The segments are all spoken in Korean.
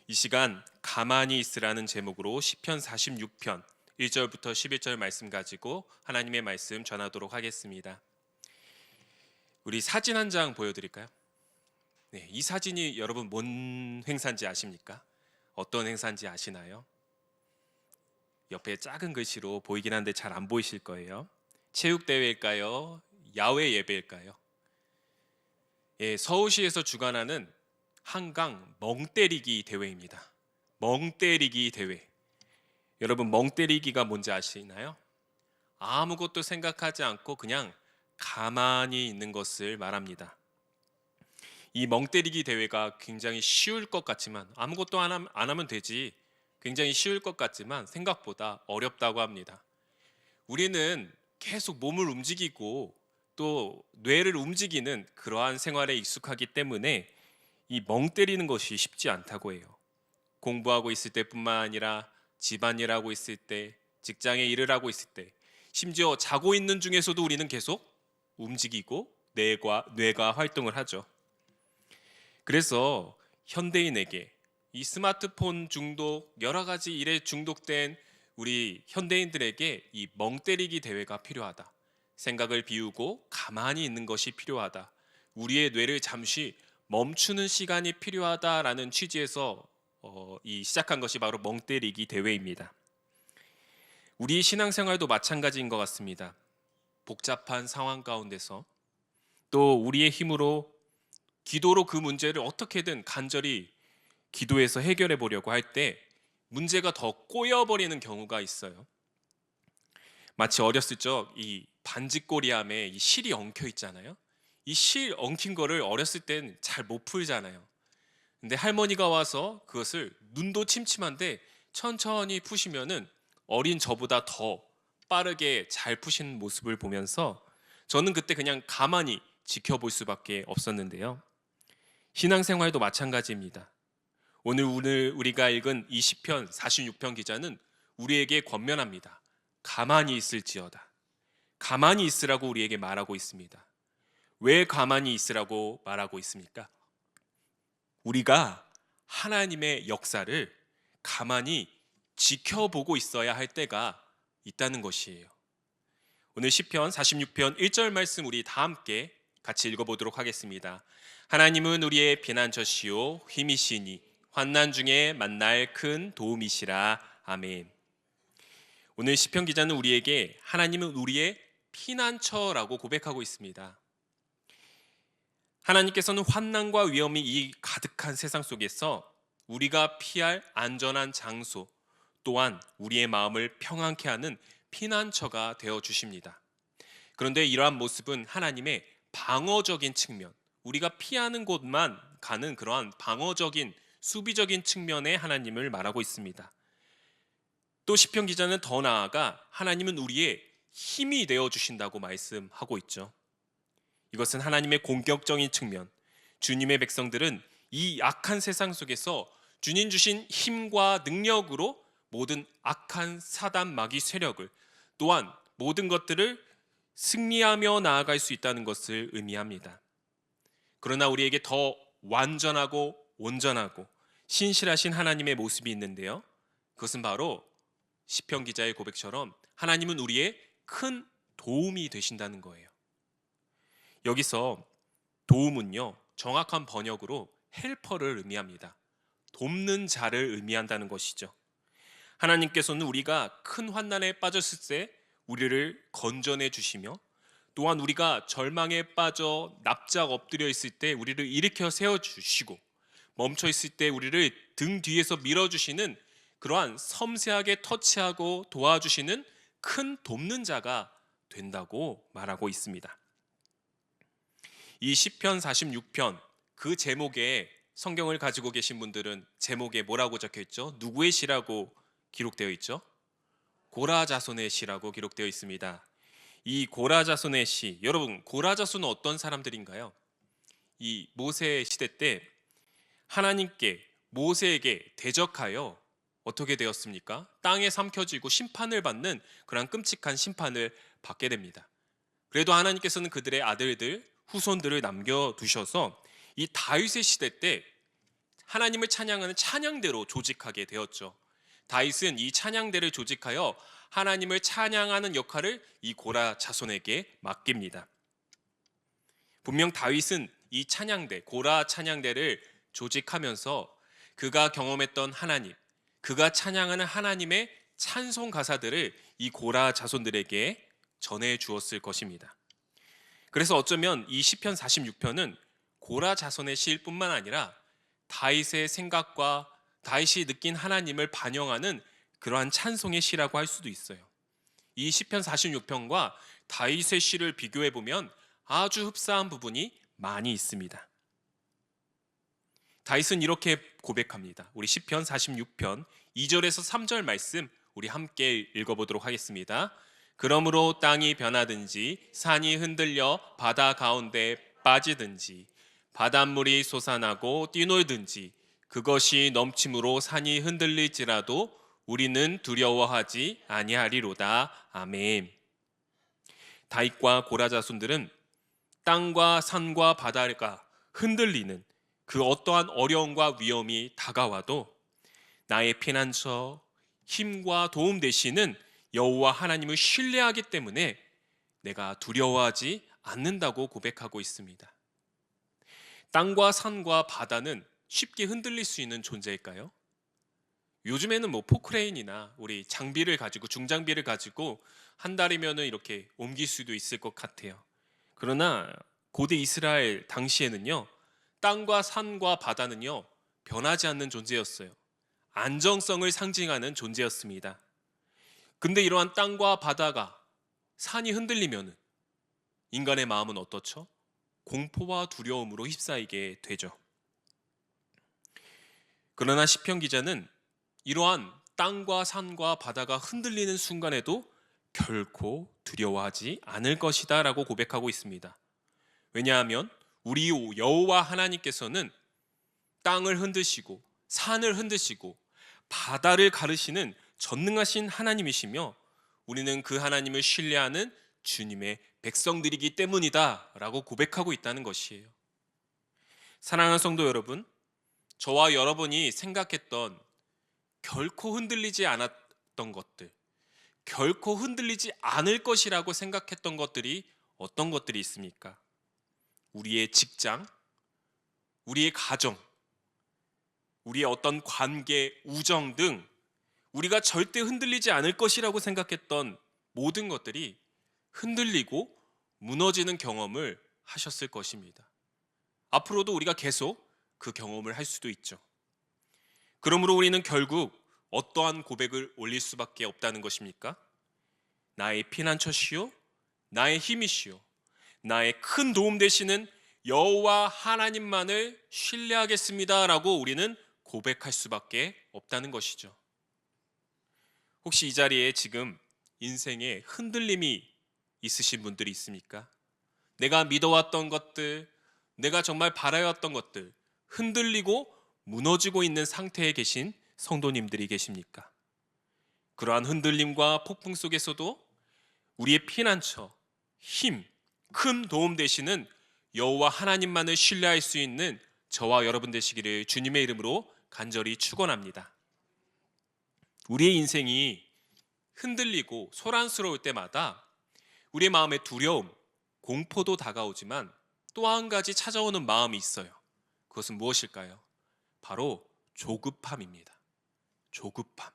이 시간 가만히 있으라는 제목으로 시편 46편 1절부터 11절 말씀 가지고 하나님의 말씀 전하도록 하겠습니다. 우리 사진 한 장 보여드릴까요? 네, 이 사진이 여러분 뭔 행사인지 아십니까? 어떤 행사인지 아시나요? 옆에 작은 글씨로 보이긴 한데 잘 안 보이실 거예요. 체육대회일까요? 야외 예배일까요? 예, 서울시에서 주관하는 한강 멍때리기 대회입니다. 멍때리기 대회. 여러분 멍때리기가 뭔지 아시나요? 아무것도 생각하지 않고 그냥 가만히 있는 것을 말합니다. 이 멍때리기 대회가 굉장히 쉬울 것 같지만 아무것도 안 하면 되지. 굉장히 쉬울 것 같지만 생각보다 어렵다고 합니다. 우리는 계속 몸을 움직이고 또 뇌를 움직이는 그러한 생활에 익숙하기 때문에 이 멍 때리는 것이 쉽지 않다고 해요. 공부하고 있을 때뿐만 아니라 집안일 하고 있을 때, 직장에 일을 하고 있을 때, 심지어 자고 있는 중에서도 우리는 계속 움직이고 뇌가 활동을 하죠. 그래서 현대인에게 이 스마트폰 중독, 여러 가지 일에 중독된 우리 현대인들에게 이 멍 때리기 대회가 필요하다. 생각을 비우고 가만히 있는 것이 필요하다. 우리의 뇌를 잠시 멈추는 시간이 필요하다라는 취지에서 시작한 것이 바로 멍 때리기 대회입니다. 우리 신앙생활도 마찬가지인 것 같습니다. 복잡한 상황 가운데서 또 우리의 힘으로 기도로 그 문제를 어떻게든 간절히 기도해서 해결해 보려고 할 때 문제가 더 꼬여버리는 경우가 있어요. 마치 어렸을 적 이 반지꼬리암에 이 실이 엉켜 있잖아요. 이 실 엉킨 거를 어렸을 땐 잘 못 풀잖아요. 근데 할머니가 와서 그것을 눈도 침침한데 천천히 푸시면은 어린 저보다 더 빠르게 잘 푸시는 모습을 보면서 저는 그때 그냥 가만히 지켜볼 수밖에 없었는데요. 신앙생활도 마찬가지입니다. 오늘 우리가 읽은 이 시편 46편 기자는 우리에게 권면합니다. 가만히 있을지어다. 가만히 있으라고 우리에게 말하고 있습니다. 왜 가만히 있으라고 말하고 있습니까? 우리가 하나님의 역사를 가만히 지켜보고 있어야 할 때가 있다는 것이에요. 오늘 시편 46편 1절 말씀 우리 다 함께 같이 읽어보도록 하겠습니다. 하나님은 우리의 피난처시요 힘이시니 환난 중에 만날 큰 도움이시라. 아멘. 오늘 시편 기자는 우리에게 하나님은 우리의 피난처라고 고백하고 있습니다. 하나님께서는 환난과 위험이 이 가득한 세상 속에서 우리가 피할 안전한 장소 또한 우리의 마음을 평안케 하는 피난처가 되어 주십니다. 그런데 이러한 모습은 하나님의 방어적인 측면, 우리가 피하는 곳만 가는 그러한 방어적인 수비적인 측면의 하나님을 말하고 있습니다. 또 시편 기자는 더 나아가 하나님은 우리의 힘이 되어 주신다고 말씀하고 있죠. 이것은 하나님의 공격적인 측면, 주님의 백성들은 이 악한 세상 속에서 주님 주신 힘과 능력으로 모든 악한 사단 마귀 세력을 또한 모든 것들을 승리하며 나아갈 수 있다는 것을 의미합니다. 그러나 우리에게 더 완전하고 온전하고 신실하신 하나님의 모습이 있는데요. 그것은 바로 시편 기자의 고백처럼 하나님은 우리의 큰 도움이 되신다는 거예요. 여기서 도움은요, 정확한 번역으로 헬퍼를 의미합니다. 돕는 자를 의미한다는 것이죠. 하나님께서는 우리가 큰 환난에 빠졌을 때 우리를 건져내 주시며 또한 우리가 절망에 빠져 납작 엎드려 있을 때 우리를 일으켜 세워 주시고 멈춰 있을 때 우리를 등 뒤에서 밀어주시는 그러한 섬세하게 터치하고 도와주시는 큰 돕는 자가 된다고 말하고 있습니다. 이 시편 46편 그 제목에 성경을 가지고 계신 분들은 제목에 뭐라고 적혀 있죠? 누구의 시라고 기록되어 있죠? 고라 자손의 시라고 기록되어 있습니다. 이 고라 자손의 시, 여러분 고라 자손은 어떤 사람들인가요? 이 모세 시대 때 하나님께 모세에게 대적하여 어떻게 되었습니까? 땅에 삼켜지고 심판을 받는 그런 끔찍한 심판을 받게 됩니다. 그래도 하나님께서는 그들의 아들들, 후손들을 남겨두셔서 이 다윗의 시대 때 하나님을 찬양하는 찬양대로 조직하게 되었죠. 다윗은 이 찬양대를 조직하여 하나님을 찬양하는 역할을 이 고라 자손에게 맡깁니다. 분명 다윗은 이 찬양대, 고라 찬양대를 조직하면서 그가 경험했던 하나님, 그가 찬양하는 하나님의 찬송 가사들을 이 고라 자손들에게 전해 주었을 것입니다. 그래서 어쩌면 이 시편 46편은 고라 자손의 시일뿐만 아니라 다윗의 생각과 다윗이 느낀 하나님을 반영하는 그러한 찬송의 시라고 할 수도 있어요. 이 시편 46편과 다윗의 시를 비교해 보면 아주 흡사한 부분이 많이 있습니다. 다윗은 이렇게 고백합니다. 우리 시편 46편 2절에서 3절 말씀 우리 함께 읽어보도록 하겠습니다. 그러므로 땅이 변하든지 산이 흔들려 바다 가운데 빠지든지 바닷물이 솟아나고 뛰놀든지 그것이 넘침으로 산이 흔들릴지라도 우리는 두려워하지 아니하리로다. 아멘. 다윗과 고라 자손들은 땅과 산과 바다가 흔들리는 그 어떠한 어려움과 위험이 다가와도 나의 피난처, 힘과 도움 되시는 여호와 하나님을 신뢰하기 때문에 내가 두려워하지 않는다고 고백하고 있습니다. 땅과 산과 바다는 쉽게 흔들릴 수 있는 존재일까요? 요즘에는 포크레인이나 우리 장비를 가지고 중장비를 가지고 한 달이면은 이렇게 옮길 수도 있을 것 같아요. 그러나 고대 이스라엘 당시에는요, 땅과 산과 바다는요 변하지 않는 존재였어요. 안정성을 상징하는 존재였습니다. 근데 이러한 땅과 바다가 산이 흔들리면은 인간의 마음은 어떻죠? 공포와 두려움으로 휩싸이게 되죠. 그러나 시편 기자는 이러한 땅과 산과 바다가 흔들리는 순간에도 결코 두려워하지 않을 것이다 라고 고백하고 있습니다. 왜냐하면 우리 여호와 하나님께서는 땅을 흔드시고 산을 흔드시고 바다를 가르시는 전능하신 하나님이시며 우리는 그 하나님을 신뢰하는 주님의 백성들이기 때문이다 라고 고백하고 있다는 것이에요. 사랑하는 성도 여러분, 저와 여러분이 생각했던 결코 흔들리지 않았던 것들, 결코 흔들리지 않을 것이라고 생각했던 것들이 어떤 것들이 있습니까? 우리의 직장, 우리의 가정, 우리의 어떤 관계, 우정 등 우리가 절대 흔들리지 않을 것이라고 생각했던 모든 것들이 흔들리고 무너지는 경험을 하셨을 것입니다. 앞으로도 우리가 계속 그 경험을 할 수도 있죠. 그러므로 우리는 결국 어떠한 고백을 올릴 수밖에 없다는 것입니까? 나의 피난처시요, 나의 힘이시요, 나의 큰 도움 되시는 여호와 하나님만을 신뢰하겠습니다라고 우리는 고백할 수밖에 없다는 것이죠. 혹시 이 자리에 지금 인생에 흔들림이 있으신 분들이 있습니까? 내가 믿어왔던 것들, 내가 정말 바라왔던 것들 흔들리고 무너지고 있는 상태에 계신 성도님들이 계십니까? 그러한 흔들림과 폭풍 속에서도 우리의 피난처, 힘, 큰 도움 되시는 여호와 하나님만을 신뢰할 수 있는 저와 여러분 되시기를 주님의 이름으로 간절히 축원합니다. 우리의 인생이 흔들리고 소란스러울 때마다 우리의 마음에 두려움, 공포도 다가오지만 또 한 가지 찾아오는 마음이 있어요. 그것은 무엇일까요? 바로 조급함입니다. 조급함.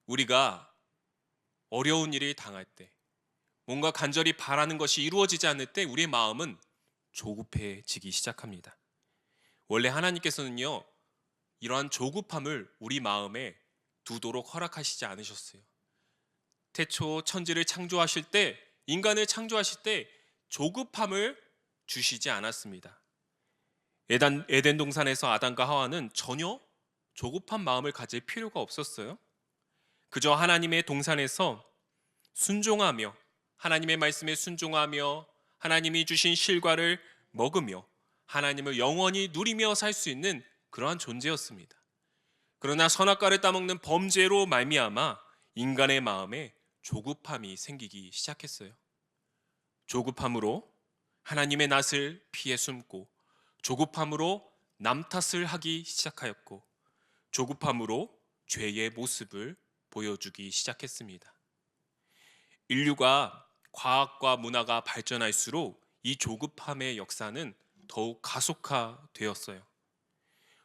우리가 어려운 일을 당할 때, 뭔가 간절히 바라는 것이 이루어지지 않을 때 우리의 마음은 조급해지기 시작합니다. 원래 하나님께서는요, 이러한 조급함을 우리 마음에 두도록 허락하시지 않으셨어요. 태초 천지를 창조하실 때, 인간을 창조하실 때 조급함을 주시지 않았습니다. 에덴 동산에서 아담과 하와는 전혀 조급한 마음을 가질 필요가 없었어요. 그저 하나님의 동산에서 순종하며 하나님의 말씀에 순종하며 하나님이 주신 실과를 먹으며 하나님을 영원히 누리며 살 수 있는 그러한 존재였습니다. 그러나 선악과를 따먹는 범죄로 말미암아 인간의 마음에 조급함이 생기기 시작했어요. 조급함으로 하나님의 낯을 피해 숨고 조급함으로 남 탓을 하기 시작하였고 조급함으로 죄의 모습을 보여주기 시작했습니다. 인류가 과학과 문화가 발전할수록 이 조급함의 역사는 더욱 가속화되었어요.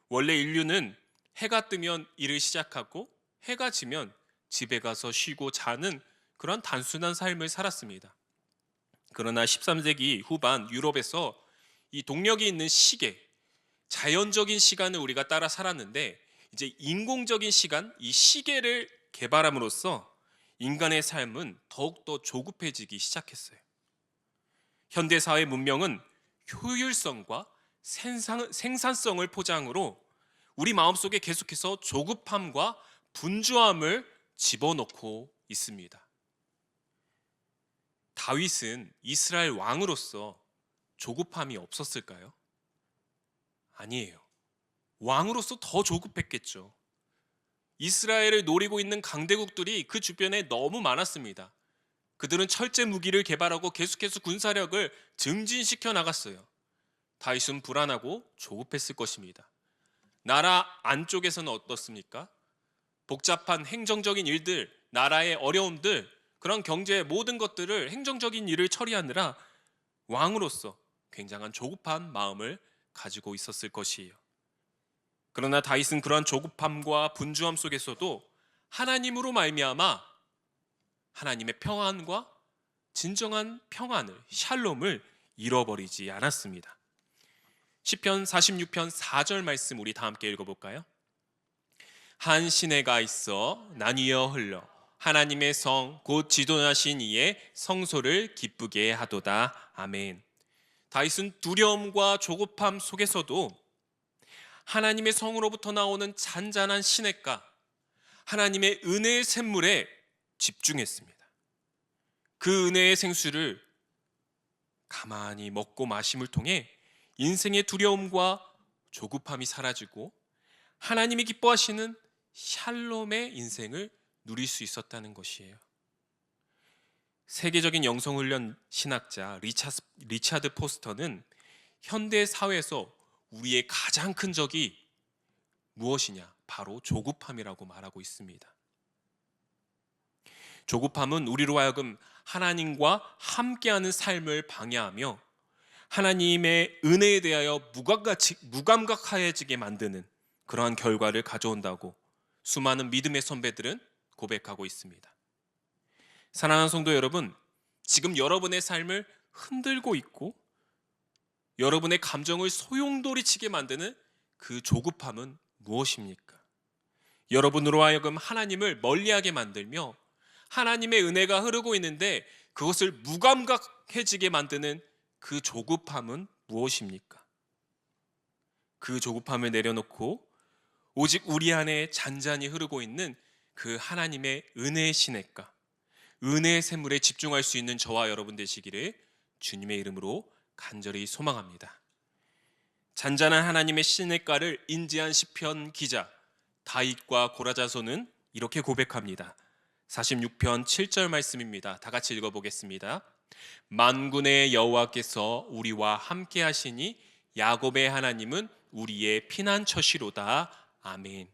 원래 인류는 해가 뜨면 일을 시작하고 해가 지면 집에 가서 쉬고 자는 그런 단순한 삶을 살았습니다. 그러나 13세기 후반 유럽에서 이 동력이 있는 시계, 자연적인 시간을 우리가 따라 살았는데 이제 인공적인 시간, 이 시계를 개발함으로써 인간의 삶은 더욱더 조급해지기 시작했어요. 현대사회 문명은 효율성과 생산성을 포장으로 우리 마음속에 계속해서 조급함과 분주함을 집어넣고 있습니다. 다윗은 이스라엘 왕으로서 조급함이 없었을까요? 아니에요. 왕으로서 더 조급했겠죠. 이스라엘을 노리고 있는 강대국들이 그 주변에 너무 많았습니다. 그들은 철제 무기를 개발하고 계속해서 군사력을 증진시켜 나갔어요. 다윗은 불안하고 조급했을 것입니다. 나라 안쪽에서는 어떻습니까? 복잡한 행정적인 일들, 나라의 어려움들, 그런 경제의 모든 것들을 행정적인 일을 처리하느라 왕으로서 굉장한 조급한 마음을 가지고 있었을 것이에요. 그러나 다윗은 그러한 조급함과 분주함 속에서도 하나님으로 말미암아 하나님의 평안과 진정한 평안을, 샬롬을 잃어버리지 않았습니다. 시편 46편 4절 말씀 우리 다 함께 읽어볼까요? 한 시내가 있어 나뉘어 흘러 하나님의 성 곧 지도하신 이의 성소를 기쁘게 하도다. 아멘. 다윗은 두려움과 조급함 속에서도 하나님의 성으로부터 나오는 잔잔한 시냇가, 하나님의 은혜의 샘물에 집중했습니다. 그 은혜의 생수를 가만히 먹고 마심을 통해 인생의 두려움과 조급함이 사라지고 하나님이 기뻐하시는 샬롬의 인생을 누릴 수 있었다는 것이에요. 세계적인 영성훈련 신학자 리차드 포스터는 현대 사회에서 우리의 가장 큰 적이 무엇이냐? 바로 조급함이라고 말하고 있습니다. 조급함은 우리로 하여금 하나님과 함께하는 삶을 방해하며 하나님의 은혜에 대하여 무감각해지게 만드는 그러한 결과를 가져온다고 수많은 믿음의 선배들은 고백하고 있습니다. 사랑하는 성도 여러분, 지금 여러분의 삶을 흔들고 있고 여러분의 감정을 소용돌이치게 만드는 그 조급함은 무엇입니까? 여러분으로 하여금 하나님을 멀리하게 만들며 하나님의 은혜가 흐르고 있는데 그것을 무감각해지게 만드는 그 조급함은 무엇입니까? 그 조급함을 내려놓고 오직 우리 안에 잔잔히 흐르고 있는 그 하나님의 은혜의 시냇가, 은혜의 샘물에 집중할 수 있는 저와 여러분 되시기를 주님의 이름으로 간절히 소망합니다. 잔잔한 하나님의 시냇가를 인지한 시편 기자 다윗과 고라자손은 이렇게 고백합니다. 46편 7절 말씀입니다. 다 같이 읽어보겠습니다. 만군의 여호와께서 우리와 함께 하시니 야곱의 하나님은 우리의 피난처시로다. 아멘.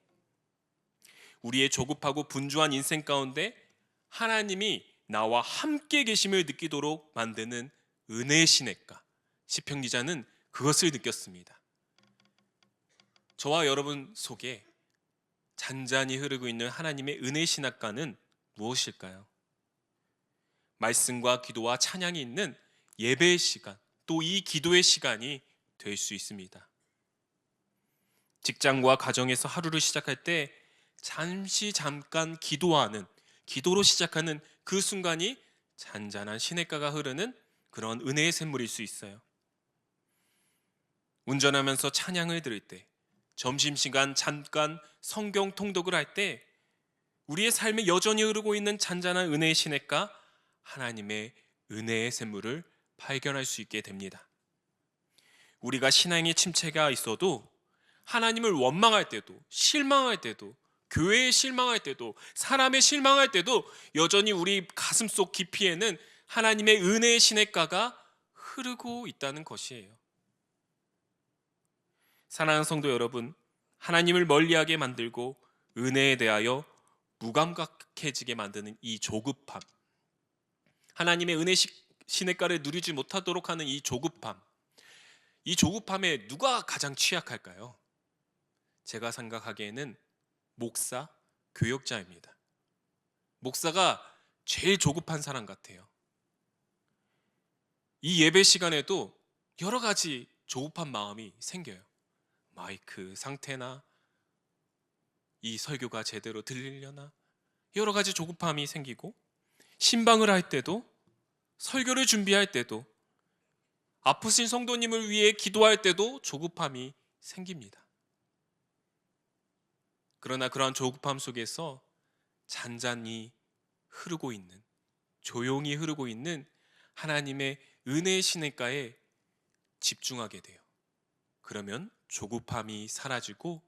우리의 조급하고 분주한 인생 가운데 하나님이 나와 함께 계심을 느끼도록 만드는 은혜의 시냇가, 시편 기자는 그것을 느꼈습니다. 저와 여러분 속에 잔잔히 흐르고 있는 하나님의 은혜의 시냇가는 무엇일까요? 말씀과 기도와 찬양이 있는 예배의 시간, 또 이 기도의 시간이 될 수 있습니다. 직장과 가정에서 하루를 시작할 때 잠깐 기도로 시작하는 그 순간이 잔잔한 시냇가가 흐르는 그런 은혜의 샘물일 수 있어요. 운전하면서 찬양을 들을 때, 점심시간 잠깐 성경 통독을 할 때 우리의 삶에 여전히 흐르고 있는 잔잔한 은혜의 시냇가, 하나님의 은혜의 샘물을 발견할 수 있게 됩니다. 우리가 신앙의 침체가 있어도 하나님을 원망할 때도, 실망할 때도, 교회에 실망할 때도, 사람에 실망할 때도 여전히 우리 가슴속 깊이에는 하나님의 은혜의 시냇가가 흐르고 있다는 것이에요. 사랑하는 성도 여러분, 하나님을 멀리하게 만들고 은혜에 대하여 무감각해지게 만드는 이 조급함, 하나님의 은혜 시냇가를 누리지 못하도록 하는 이 조급함, 이 조급함에 누가 가장 취약할까요? 제가 생각하기에는 목사, 교역자입니다. 목사가 제일 조급한 사람 같아요. 이 예배 시간에도 여러 가지 조급한 마음이 생겨요. 마이크 상태나 이 설교가 제대로 들리려나, 여러 가지 조급함이 생기고, 신방을 할 때도, 설교를 준비할 때도, 아프신 성도님을 위해 기도할 때도 조급함이 생깁니다. 그러나 그러한 조급함 속에서 잔잔히 흐르고 있는, 조용히 흐르고 있는 하나님의 은혜의 시냇가에 집중하게 돼요. 그러면 조급함이 사라지고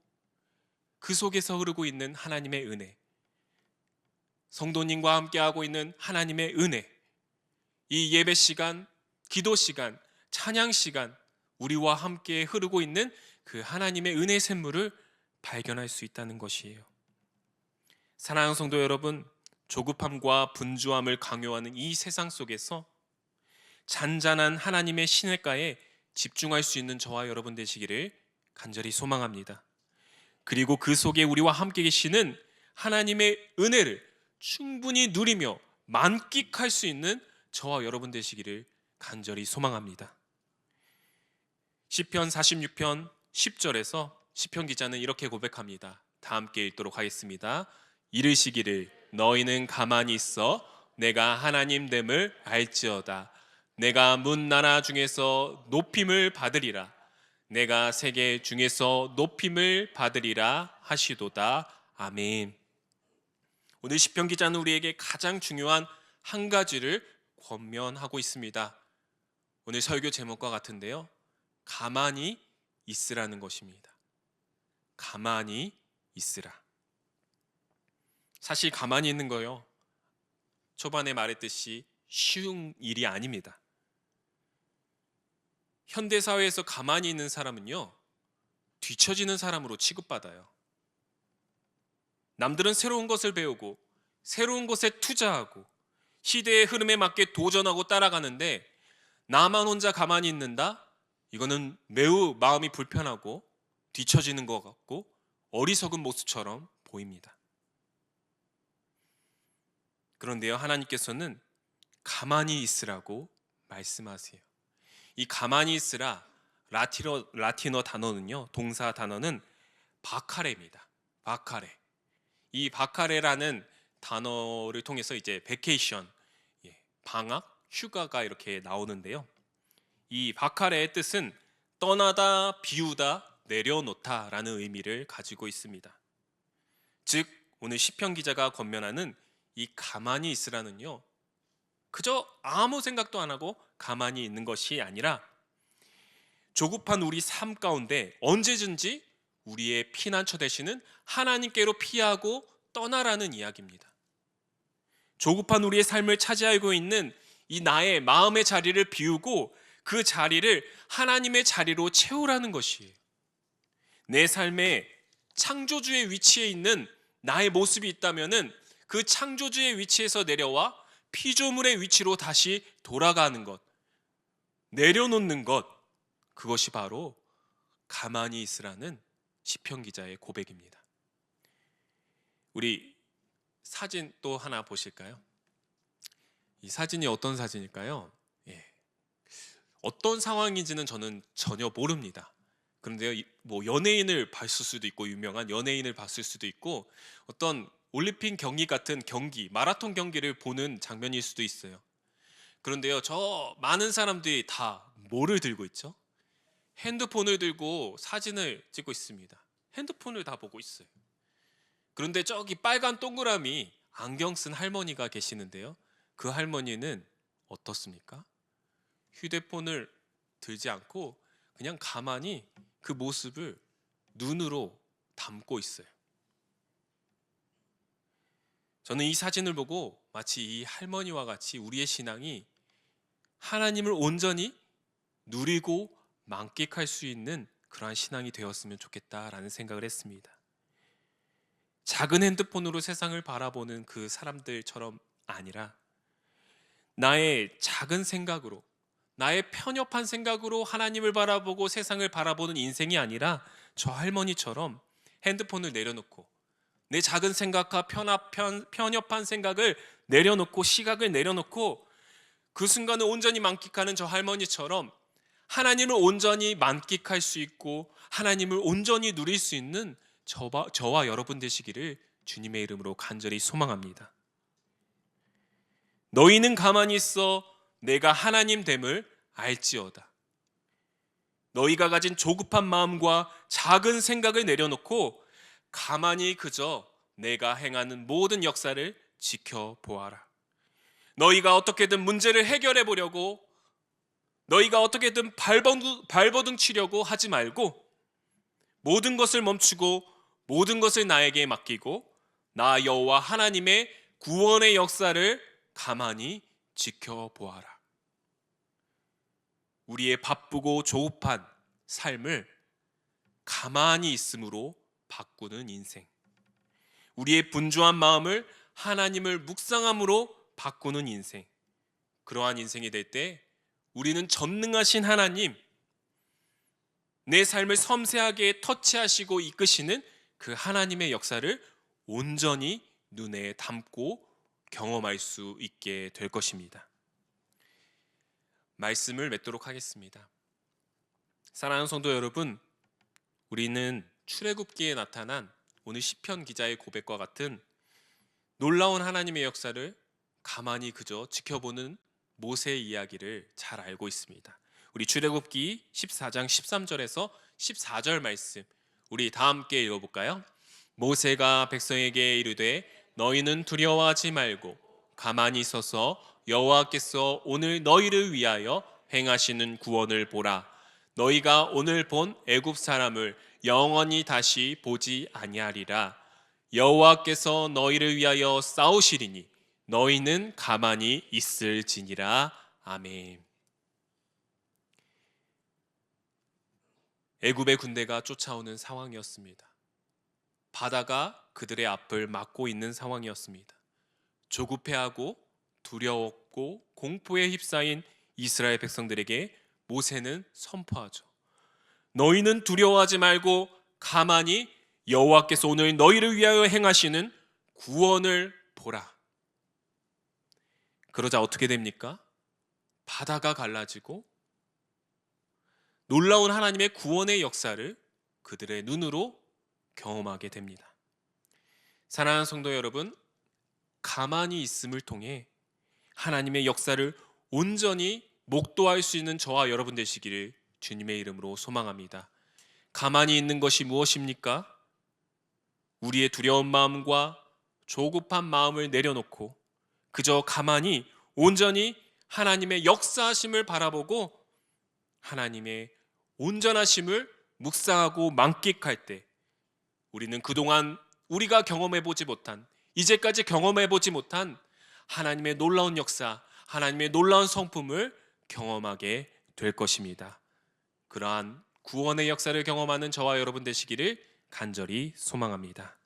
그 속에서 흐르고 있는 하나님의 은혜, 성도님과 함께하고 있는 하나님의 은혜, 이 예배 시간, 기도 시간, 찬양 시간, 우리와 함께 흐르고 있는 그 하나님의 은혜 샘물을 발견할 수 있다는 것이에요. 사랑하는 성도 여러분, 조급함과 분주함을 강요하는 이 세상 속에서 잔잔한 하나님의 시냇가에 집중할 수 있는 저와 여러분 되시기를 간절히 소망합니다. 그리고 그 속에 우리와 함께 계시는 하나님의 은혜를 충분히 누리며 만끽할 수 있는 저와 여러분 되시기를 간절히 소망합니다. 시편 46편 10절에서 시편 기자는 이렇게 고백합니다. 다 함께 읽도록 하겠습니다. 이르시기를 너희는 가만히 있어 내가 하나님 됨을 알지어다. 내가 문나라 중에서 높임을 받으리라. 내가 세계 중에서 높임을 받으리라 하시도다. 아멘. 오늘 시편 기자는 우리에게 가장 중요한 한 가지를 권면하고 있습니다. 오늘 설교 제목과 같은데요, 가만히 있으라는 것입니다. 가만히 있으라. 사실 가만히 있는 거요, 초반에 말했듯이 쉬운 일이 아닙니다. 현대사회에서 가만히 있는 사람은요, 뒤처지는 사람으로 취급받아요. 남들은 새로운 것을 배우고 새로운 것에 투자하고 시대의 흐름에 맞게 도전하고 따라가는데 나만 혼자 가만히 있는다? 이거는 매우 마음이 불편하고 뒤처지는 것 같고 어리석은 모습처럼 보입니다. 그런데요, 하나님께서는 가만히 있으라고 말씀하세요. 이 가만히 있으라, 라틴어 단어는요, 동사 단어는 바카레입니다. 바카레. 이 바카레라는 단어를 통해서 이제 베케이션, 방학, 휴가가 이렇게 나오는데요. 이 바카레의 뜻은 떠나다, 비우다, 내려놓다라는 의미를 가지고 있습니다. 즉 오늘 시편 기자가 권면하는 이 가만히 있으라는요, 그저 아무 생각도 안 하고 가만히 있는 것이 아니라 조급한 우리 삶 가운데 언제든지 우리의 피난처 되시는 하나님께로 피하고 떠나라는 이야기입니다. 조급한 우리의 삶을 차지하고 있는 이 나의 마음의 자리를 비우고 그 자리를 하나님의 자리로 채우라는 것이에요. 내 삶에 창조주의 위치에 있는 나의 모습이 있다면은 그 창조주의 위치에서 내려와 피조물의 위치로 다시 돌아가는 것, 내려놓는 것, 그것이 바로 가만히 있으라는 시편 기자의 고백입니다. 우리 사진 또 하나 보실까요? 이 사진이 어떤 사진일까요? 어떤 상황인지는 저는 전혀 모릅니다. 그런데요, 뭐 연예인을 봤을 수도 있고 유명한 연예인을 봤을 수도 있고 어떤 올림픽 경기 같은 경기, 마라톤 경기를 보는 장면일 수도 있어요. 그런데요, 저 많은 사람들이 다 뭐를 들고 있죠? 핸드폰을 들고 사진을 찍고 있습니다. 핸드폰을 다 보고 있어요. 그런데 저기 빨간 동그라미 안경 쓴 할머니가 계시는데요, 그 할머니는 어떻습니까? 휴대폰을 들지 않고 그냥 가만히 그 모습을 눈으로 담고 있어요. 저는 이 사진을 보고 마치 이 할머니와 같이 우리의 신앙이 하나님을 온전히 누리고 만끽할 수 있는 그러한 신앙이 되었으면 좋겠다라는 생각을 했습니다. 작은 핸드폰으로 세상을 바라보는 그 사람들처럼 아니라 나의 작은 생각으로, 나의 편협한 생각으로 하나님을 바라보고 세상을 바라보는 인생이 아니라 저 할머니처럼 핸드폰을 내려놓고 내 작은 생각과 편협한 생각을 내려놓고 시각을 내려놓고 그 순간을 온전히 만끽하는 저 할머니처럼 하나님을 온전히 만끽할 수 있고 하나님을 온전히 누릴 수 있는 저와 여러분 되시기를 주님의 이름으로 간절히 소망합니다. 너희는 가만히 있어 내가 하나님 됨을 알지어다. 너희가 가진 조급한 마음과 작은 생각을 내려놓고 가만히 그저 내가 행하는 모든 역사를 지켜보아라. 너희가 어떻게든 문제를 해결해 보려고, 너희가 어떻게든 발버둥 치려고 하지 말고 모든 것을 멈추고 모든 것을 나에게 맡기고 나 여호와 하나님의 구원의 역사를 가만히 지켜보아라. 우리의 바쁘고 조급한 삶을 가만히 있음으로 바꾸는 인생, 우리의 분주한 마음을 하나님을 묵상함으로 바꾸는 인생, 그러한 인생이 될 때 우리는 전능하신 하나님, 내 삶을 섬세하게 터치하시고 이끄시는 그 하나님의 역사를 온전히 눈에 담고 경험할 수 있게 될 것입니다. 말씀을 맺도록 하겠습니다. 사랑하는 성도 여러분, 우리는 출애굽기에 나타난 오늘 시편 기자의 고백과 같은 놀라운 하나님의 역사를 가만히 그저 지켜보는 모세의 이야기를 잘 알고 있습니다. 우리 출애굽기 14장 13절에서 14절 말씀 우리 다 함께 읽어볼까요? 모세가 백성에게 이르되 너희는 두려워하지 말고 가만히 서서 여호와께서 오늘 너희를 위하여 행하시는 구원을 보라. 너희가 오늘 본 애굽 사람을 영원히 다시 보지 아니하리라. 여호와께서 너희를 위하여 싸우시리니 너희는 가만히 있을지니라. 아멘. 애굽의 군대가 쫓아오는 상황이었습니다. 바다가 그들의 앞을 막고 있는 상황이었습니다. 조급해하고 두려웠고 공포에 휩싸인 이스라엘 백성들에게 모세는 선포하죠. 너희는 두려워하지 말고 가만히 여호와께서 오늘 너희를 위하여 행하시는 구원을 보라. 그러자 어떻게 됩니까? 바다가 갈라지고 놀라운 하나님의 구원의 역사를 그들의 눈으로 경험하게 됩니다. 사랑하는 성도 여러분, 가만히 있음을 통해 하나님의 역사를 온전히 목도할 수 있는 저와 여러분 되시기를 주님의 이름으로 소망합니다. 가만히 있는 것이 무엇입니까? 우리의 두려운 마음과 조급한 마음을 내려놓고 그저 가만히 온전히 하나님의 역사하심을 바라보고 하나님의 온전하심을 묵상하고 만끽할 때 우리는 그동안 우리가 경험해보지 못한, 이제까지 경험해보지 못한 하나님의 놀라운 역사, 하나님의 놀라운 성품을 경험하게 될 것입니다. 그러한 구원의 역사를 경험하는 저와 여러분 되시기를 간절히 소망합니다.